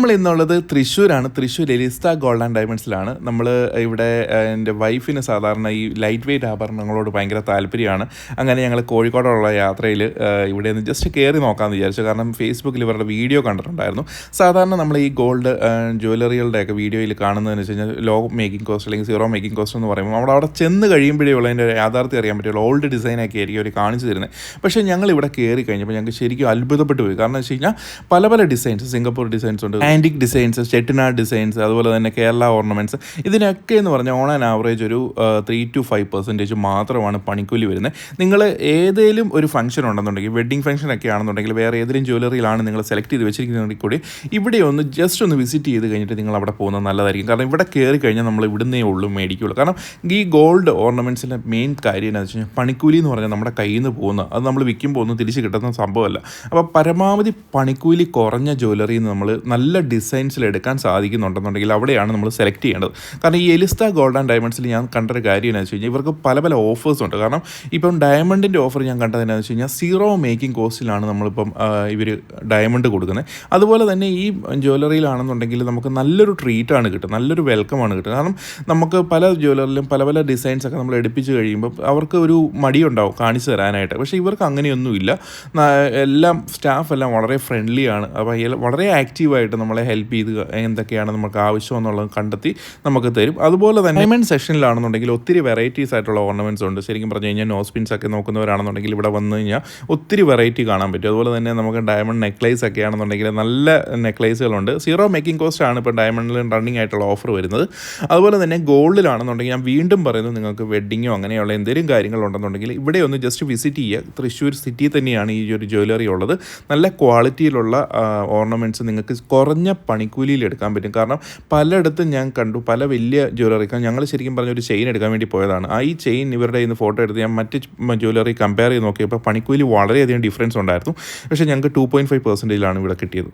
നമ്മൾ ഇന്നുള്ളത് തൃശ്ശൂരാണ്. തൃശ്ശൂർ എലിസ്റ്റ ഗോൾഡ് ആൻഡ് ഡയമണ്ട്സിലാണ്. നമ്മൾ ഇവിടെ എൻ്റെ വൈഫിന് സാധാരണ ഈ ലൈറ്റ് വെയ്റ്റ് ആഭരണങ്ങളോട് ഭയങ്കര താല്പര്യമാണ്. അങ്ങനെ ഞങ്ങൾ കോഴിക്കോടുള്ള യാത്രയിൽ ഇവിടെ നിന്ന് ജസ്റ്റ് കയറി നോക്കാമെന്ന് വിചാരിച്ചു. കാരണം ഫേസ്ബുക്കിൽ ഇവരുടെ വീഡിയോ കണ്ടിട്ടുണ്ടായിരുന്നു. സാധാരണ നമ്മൾ ഈ ഗോൾഡ് ജ്വല്ലറികളുടെയൊക്കെ വീഡിയോയിൽ കാണുന്നതെന്ന് വെച്ച് കഴിഞ്ഞാൽ ലോ മേക്കിംഗ് കോസ്റ്റ് അല്ലെങ്കിൽ സീറോ മേക്കിംഗ് കോസ്റ്റ് എന്ന് പറയുമ്പോൾ അവിടെ ചെന്ന് കഴിയുമ്പോഴേ ഉള്ളതിൻ്റെ യാഥാർത്ഥ്യം അറിയാൻ പറ്റുള്ളൂ. ഓൾഡ് ഡിസൈനൊക്കെ ആയിരിക്കും അവർ കാണിച്ചു തരുന്നത്. പക്ഷേ ഞങ്ങൾ ഇവിടെ കയറി കഴിഞ്ഞപ്പോൾ ഞങ്ങൾക്ക് ശരിക്കും അത്ഭുതപ്പെട്ടു പോയി. കാരണം എന്ന് വെച്ച് കഴിഞ്ഞാൽ പല ഡിസൈൻസ്, സിംഗപ്പൂർ ഡിസൈൻസ് ഉണ്ട്, ആൻറ്റിക് ഡിസൈൻസ്, ചെട്ടിനാട് ഡിസൈൻസ്, അതുപോലെ തന്നെ കേരള ഓർണമെൻറ്റ്സ്. ഇതിനൊക്കെ എന്ന് പറഞ്ഞാൽ ഓൺ ആൻഡ് ആവറേജ് ഒരു 3 to 5% മാത്രമാണ് പണിക്കൂലി വരുന്നത്. നിങ്ങൾ ഏതെങ്കിലും ഒരു ഫംഗ്ഷൻ ഉണ്ടെന്നുണ്ടെങ്കിൽ, വെഡ്ഡിങ് ഫംഗ്ഷനൊക്കെ ആണെന്നുണ്ടെങ്കിൽ, വേറെ ഏതെങ്കിലും ജ്വല്ലറിയിലാണ് നിങ്ങൾ സെലക്ട് ചെയ്ത് വെച്ചിരിക്കുന്നതെങ്കിൽ കൂടി ഇവിടെ ജസ്റ്റ് ഒന്ന് വിസിറ്റ് ചെയ്ത് കഴിഞ്ഞിട്ട് നിങ്ങൾ അവിടെ പോകുന്നത് നല്ലതായിരിക്കും. കാരണം ഇവിടെ കയറി കഴിഞ്ഞാൽ നമ്മൾ ഇവിടുന്നേ ഉള്ളൂ മേടിക്കുള്ളൂ. കാരണം ഈ ഗോൾഡ് ഓർണമെൻറ്റ്സിൻ്റെ മെയിൻ കാര്യം എന്താണെന്ന് വെച്ച് കഴിഞ്ഞാൽ പണിക്കൂലി എന്ന് പറഞ്ഞാൽ നമ്മുടെ കയ്യിൽ നിന്ന് പോകുന്ന, അത് നമ്മൾ വിൽക്കുമ്പോൾ ഒന്നും തിരിച്ച് കിട്ടുന്ന സംഭവമല്ല. അപ്പോൾ പരമാവധി പണിക്കൂലി കുറഞ്ഞ ജ്വല്ലറിയിൽ നിന്ന് നമ്മൾ നല്ല ഡിസൈൻസിൽ എടുക്കാൻ സാധിക്കുന്നുണ്ടെന്നുണ്ടെങ്കിൽ അവിടെയാണ് നമ്മൾ സെലക്ട് ചെയ്യേണ്ടത്. കാരണം ഈ എലിസ്റ്റ ഗോൾഡ് ആൻഡ് ഡയമണ്ട്സിൽ ഞാൻ കണ്ടൊരു കാര്യം എന്താണെന്ന് വെച്ച് കഴിഞ്ഞാൽ ഇവർക്ക് പല ഓഫേഴ്സ് ഉണ്ട്. കാരണം ഇപ്പം ഡയമണ്ടിൻ്റെ ഓഫർ ഞാൻ കണ്ടത് എന്താണെന്ന് വെച്ച് കഴിഞ്ഞാൽ സീറോ മേക്കിംഗ് കോസ്റ്റിലാണ് നമ്മളിപ്പം ഇവർ ഡയമണ്ട് കൊടുക്കുന്നത്. അതുപോലെ തന്നെ ഈ ജ്വല്ലറിയിലാണെന്നുണ്ടെങ്കിൽ നമുക്ക് നല്ലൊരു ട്രീറ്റാണ് കിട്ടുന്നത്, നല്ലൊരു വെൽക്കമാണ് കിട്ടുന്നത്. കാരണം നമുക്ക് പല ജ്വല്ലറിയിലും പല ഡിസൈൻസൊക്കെ നമ്മൾ എടുപ്പിച്ച് കഴിയുമ്പോൾ അവർക്ക് ഒരു മടിയുണ്ടാവും കാണിച്ചു തരാനായിട്ട്. പക്ഷേ ഇവർക്ക് അങ്ങനെയൊന്നുമില്ല. എല്ലാം സ്റ്റാഫെല്ലാം വളരെ ഫ്രണ്ട്ലിയാണ്. അപ്പോൾ വളരെ ആക്റ്റീവായിട്ട് നമ്മളെ ഹെൽപ്പ് ചെയ്ത് എന്തൊക്കെയാണ് നമുക്ക് ആവശ്യം എന്നുള്ളത് കണ്ടെത്തി നമുക്ക് തരും. അതുപോലെ തന്നെ ഡയമണ്ട് സെക്ഷനിലാണെന്നുണ്ടെങ്കിൽ ഒത്തിരി വെറൈറ്റീസ് ആയിട്ടുള്ള ഓർണമെൻറ്റ്സ് ഉണ്ട്. ശരിക്കും പറഞ്ഞു കഴിഞ്ഞാൽ നോസ്പിൻസ് ഒക്കെ നോക്കുന്നവരാണെന്നുണ്ടെങ്കിൽ ഇവിടെ വന്നു കഴിഞ്ഞാൽ ഒത്തിരി വെറൈറ്റി കാണാൻ പറ്റും. അതുപോലെ തന്നെ നമുക്ക് ഡയമണ്ട് നെക്ലേസ് ഒക്കെ ആണെന്നുണ്ടെങ്കിൽ നല്ല നെക്ലേസുകളുണ്ട്. സീറോ മേക്കിംഗ് കോസ്റ്റ് ആണ് ഇപ്പോൾ ഡയമണ്ടിൽ റണ്ണിങ് ആയിട്ടുള്ള ഓഫർ വരുന്നത്. അതുപോലെ തന്നെ ഗോൾഡിലാണെന്നുണ്ടെങ്കിൽ ഞാൻ വീണ്ടും പറയുന്നത്, നിങ്ങൾക്ക് വെഡ്ഡിങ്ങോ അങ്ങനെയുള്ള എന്തെങ്കിലും കാര്യങ്ങളുണ്ടെന്നുണ്ടെങ്കിൽ ഇവിടെ ഒന്ന് ജസ്റ്റ് വിസിറ്റ് ചെയ്യുക. തൃശ്ശൂർ സിറ്റി തന്നെയാണ് ഈ ഒരു ജ്വല്ലറി ഉള്ളത്. നല്ല ക്വാളിറ്റിയിലുള്ള ഓർണമെൻറ്റ്സ് നിങ്ങൾക്ക് കുറഞ്ഞ പണിക്കൂലിയിൽ എടുക്കാൻ പറ്റും. കാരണം പലയിടത്തും ഞാൻ കണ്ടു, പല വലിയ ജ്വല്ലറിക്ക് ഞങ്ങൾ ശരിക്കും പറഞ്ഞ ഒരു ചെയിൻ എടുക്കാൻ വേണ്ടി പോയതാണ്. ഈ ചെയിൻ ഇവരുടെ ഇന്ന് ഫോട്ടോ എടുത്ത് ഞാൻ മറ്റ് ജ്വല്ലറി കമ്പയർ ചെയ്ത് നോക്കിയപ്പോൾ പണിക്കൂലി വളരെയധികം ഡിഫറൻസ് ഉണ്ടായിരുന്നു. പക്ഷേ ഞങ്ങൾക്ക് 2.5% ഇവിടെ കിട്ടിയത്.